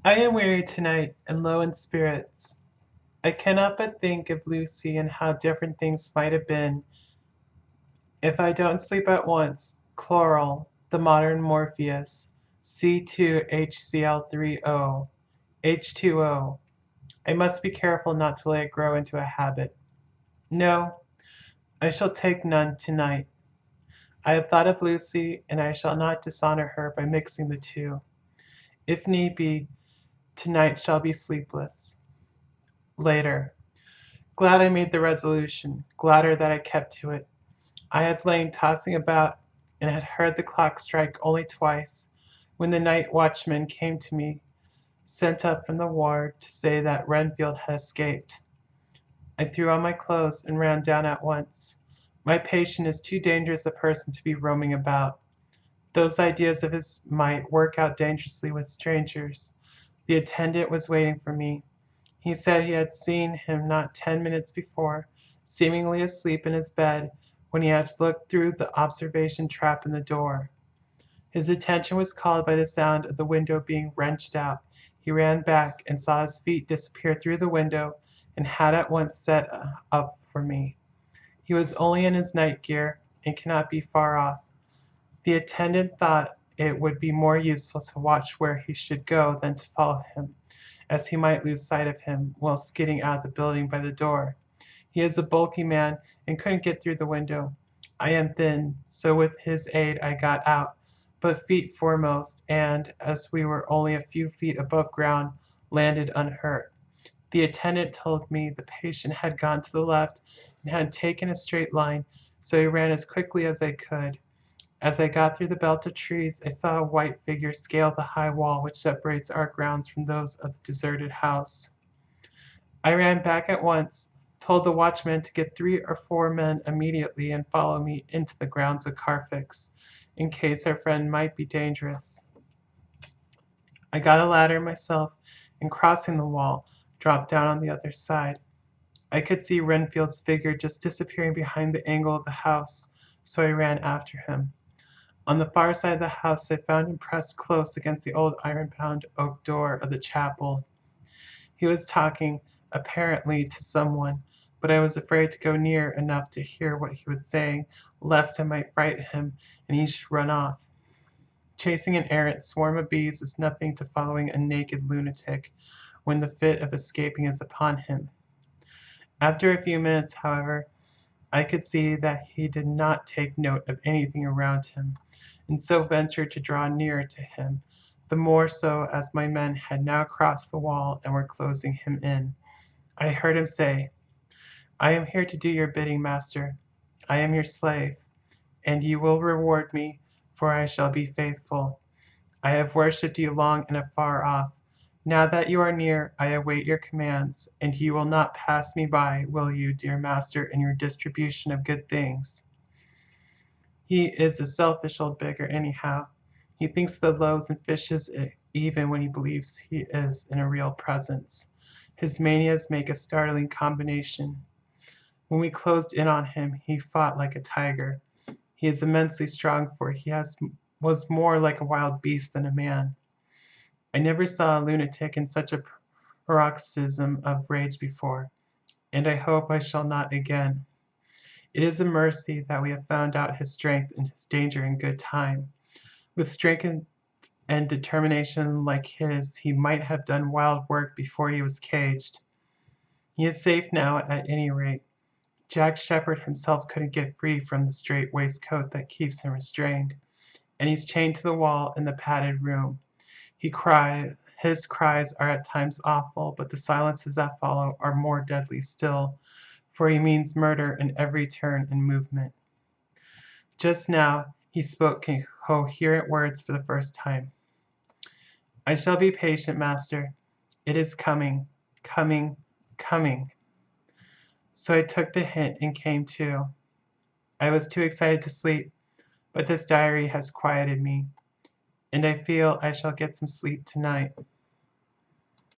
I am weary tonight and low in spirits. I cannot but think of Lucy and how different things might have been if I don't sleep at once. Chloral, the modern Morpheus, C2HCl3O, H2O. I must be careful not to let it grow into a habit. No, I shall take none tonight. I have thought of Lucy, and I shall not dishonor her by mixing the two. If need be, tonight shall be sleepless. Later. Glad I made the resolution, gladder that I kept to it. I had lain tossing about, and had heard the clock strike only twice, when the night watchman came to me, sent up from the ward to say that Renfield had escaped. I threw on my clothes and ran down at once. My patient is too dangerous a person to be roaming about. Those ideas of his might work out dangerously with strangers. The attendant was waiting for me. He said he had seen him not 10 minutes before, seemingly asleep in his bed, when he had looked through the observation trap in the door. His attention was called by the sound of the window being wrenched out. He ran back and saw his feet disappear through the window, and had at once set up for me. He was only in his night gear, and cannot be far off. The attendant thought it would be more useful to watch where he should go than to follow him, as he might lose sight of him while skidding out of the building by the door. He is a bulky man and couldn't get through the window. I am thin, so with his aid I got out, but feet foremost, and, as we were only a few feet above ground, landed unhurt. The attendant told me the patient had gone to the left and had taken a straight line, so he ran as quickly as I could. As I got through the belt of trees, I saw a white figure scale the high wall which separates our grounds from those of the deserted house. I ran back at once, told the watchman to get 3 or 4 men immediately and follow me into the grounds of Carfax, in case our friend might be dangerous. I got a ladder myself, and crossing the wall, dropped down on the other side. I could see Renfield's figure just disappearing behind the angle of the house, so I ran after him. On the far side of the house I found him pressed close against the old iron-bound oak door of the chapel. He was talking, apparently, to someone, but I was afraid to go near enough to hear what he was saying, lest I might frighten him and he should run off. Chasing an errant swarm of bees is nothing to following a naked lunatic when the fit of escaping is upon him. After a few minutes, however, I could see that he did not take note of anything around him, and so ventured to draw nearer to him, the more so as my men had now crossed the wall and were closing him in. I heard him say, "I am here to do your bidding, master. I am your slave, and you will reward me, for I shall be faithful. I have worshipped you long and afar off. Now that you are near, I await your commands, and you will not pass me by, will you, dear master, in your distribution of good things?" He is a selfish old beggar, anyhow. He thinks of the loaves and fishes even when he believes he is in a real presence. His manias make a startling combination. When we closed in on him, he fought like a tiger. He is immensely strong, for was more like a wild beast than a man. I never saw a lunatic in such a paroxysm of rage before, and I hope I shall not again. It is a mercy that we have found out his strength and his danger in good time. With strength and determination like his, he might have done wild work before he was caged. He is safe now, at any rate. Jack Sheppard himself couldn't get free from the strait waistcoat that keeps him restrained, and he's chained to the wall in the padded room. His cries are at times awful, but the silences that follow are more deadly still, for he means murder in every turn and movement. Just now he spoke coherent words for the first time. "I shall be patient, master. It is coming, coming, coming." So I took the hint and came to. I was too excited to sleep, but this diary has quieted me, and I feel I shall get some sleep tonight.